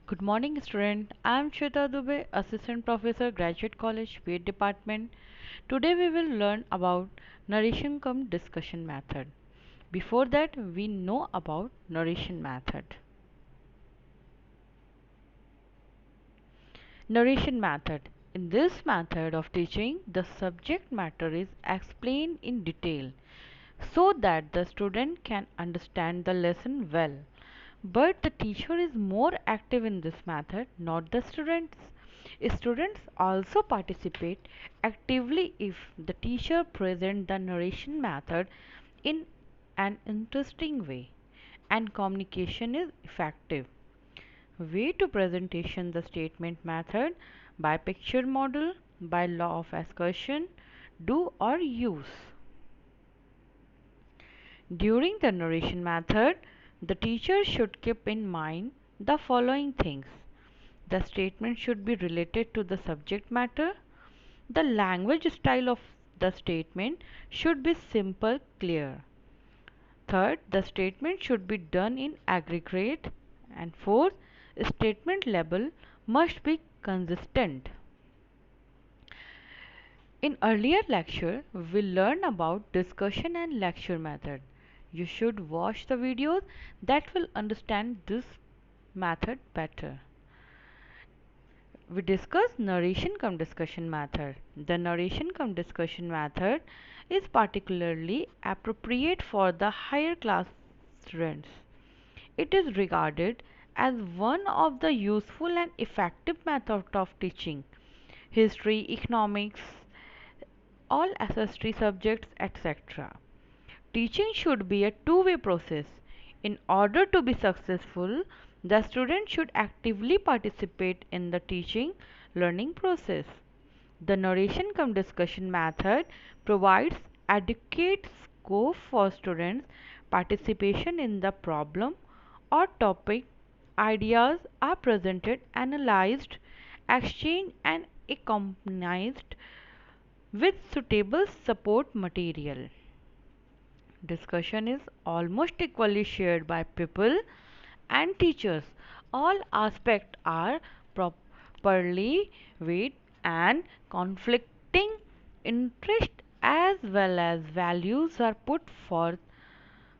Good morning, student. I am Shweta Dubey, Assistant Professor, Graduate College, BEd Department. Today we will learn about narration cum discussion method. Before that, we know about narration method. Narration method. In this method of teaching, the subject matter is explained in detail so that the student can understand the lesson well. But the teacher is more active in this method, not the students. Students also participate actively if the teacher presents the narration method in an interesting way and communication is effective. Way to presentation the statement method by picture model, by law of assertion, do or use. During the narration method, the teacher should keep in mind the following things. The statement should be related to the subject matter. The language style of the statement should be simple, clear. Third, the statement should be done in aggregate. And fourth, statement level must be consistent. In earlier lecture, we learned about discussion and lecture method. You should watch the videos that will understand this method better. We discussed narration cum discussion method. The narration cum discussion method is particularly appropriate for the higher class students. It is regarded as one of the useful and effective methods of teaching history, economics, all accessory subjects, etc. Teaching should be a two-way process. In order to be successful, the student should actively participate in the teaching learning process. The narration cum discussion method provides adequate scope for students' participation in the problem or topic. Ideas are presented, analyzed, exchanged, and accompanied with suitable support material. Discussion is almost equally shared by people and teachers. All aspects are properly weighed and conflicting interests as well as values are put forth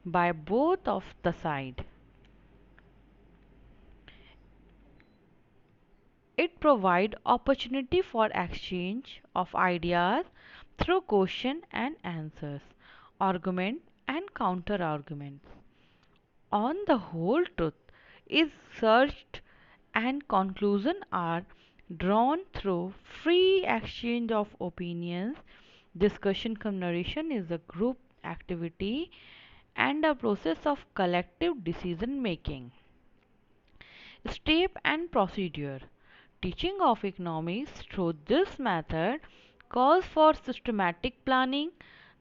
by both of the side. It provides opportunity for exchange of ideas through question and answers, argument and counter arguments. On the whole, truth is searched and conclusions are drawn through free exchange of opinions. Discussion cum narration is a group activity and a process of collective decision making. Step and procedure. Teaching of economics through this method calls for systematic planning.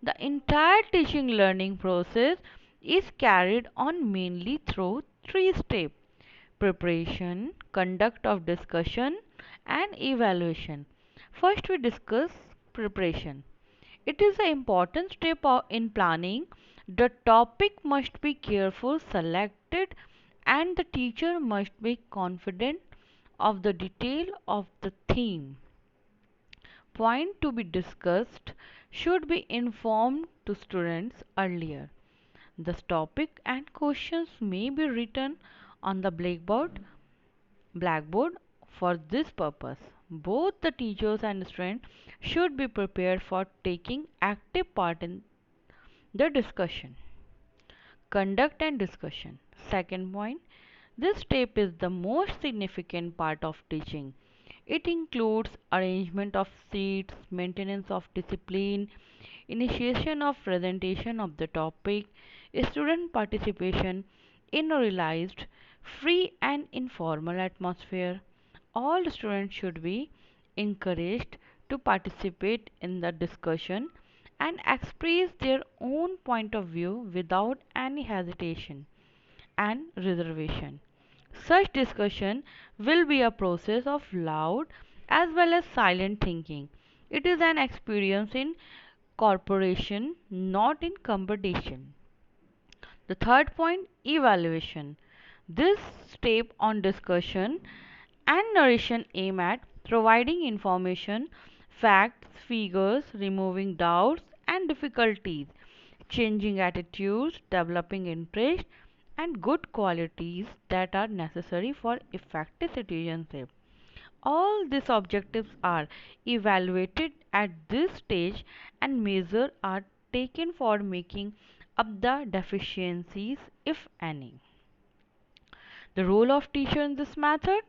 The entire teaching learning process is carried on mainly through three steps: preparation, conduct of discussion, and evaluation. First, we discuss preparation. It is an important step in planning. The topic must be carefully selected and the teacher must be confident of the detail of the theme. Point to be discussed should be informed to students earlier. The topic and questions may be written on the blackboard for this purpose. Both the teachers and students should be prepared for taking active part in the discussion. Conduct and discussion. Second point, this step is the most significant part of teaching. It includes arrangement of seats, maintenance of discipline, initiation of presentation of the topic, student participation in a realized, free and informal atmosphere. All students should be encouraged to participate in the discussion and express their own point of view without any hesitation and reservation. Such discussion will be a process of loud as well as silent thinking. It is an experience in cooperation, not in competition. The third point, evaluation. This step on discussion and narration aim at providing information, facts, figures, removing doubts and difficulties, changing attitudes, developing interest, and good qualities that are necessary for effective citizenship. All these objectives are evaluated at this stage and measures are taken for making up the deficiencies, if any. The role of teacher in this method: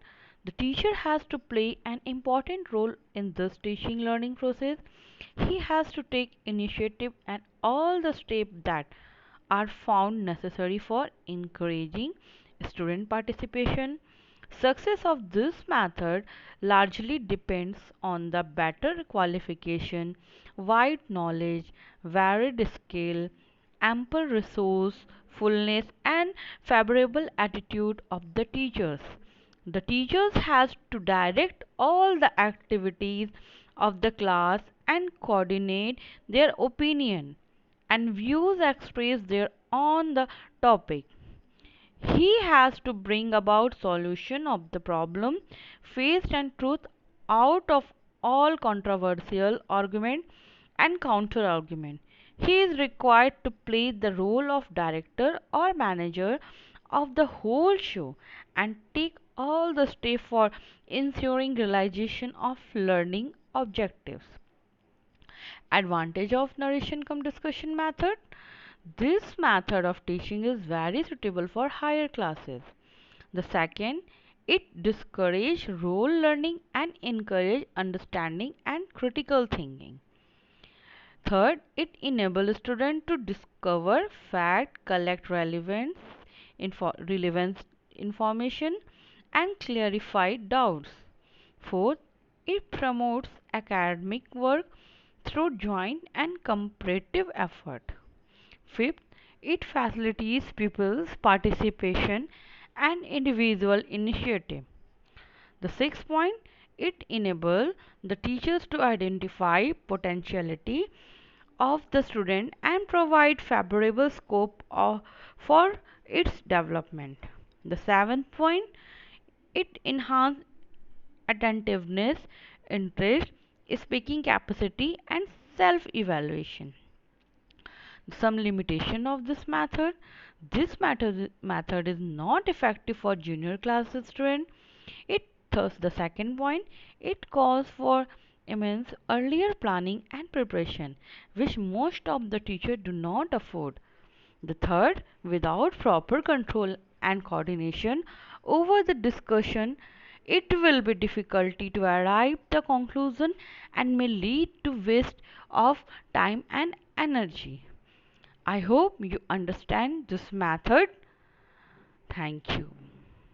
the teacher has to play an important role in this teaching learning process. He has to take initiative and all the steps that are found necessary for encouraging student participation. Success of this method largely depends on the better qualification, wide knowledge, varied skill, ample resourcefulness, and favorable attitude of the teachers. The teachers has to direct all the activities of the class and coordinate their opinion and views expressed there on the topic. He has to bring about solution of the problem faced and truth out of all controversial argument and counter argument. He is required to play the role of director or manager of the whole show and take all the steps for ensuring realization of learning objectives. Advantage of narration cum discussion method: this method of teaching is very suitable for higher classes. The second, it discourages role learning and encourage understanding and critical thinking. Third, it enables students to discover fact, collect relevant information and clarify doubts. Fourth, it promotes academic work through joint and comparative effort. Fifth, it facilitates pupils' participation and individual initiative. The sixth point, it enables the teachers to identify potentiality of the student and provide favorable for its development. The seventh point, it enhances attentiveness, interest, speaking capacity, and self-evaluation. Some limitation of this method: method is not effective for junior class student. It thus the second point, it calls for immense earlier planning and preparation which most of the teachers do not afford. The third, without proper control and coordination over the discussion, it will be difficulty to arrive the conclusion and may lead to waste of time and energy. I hope you understand this method. Thank you.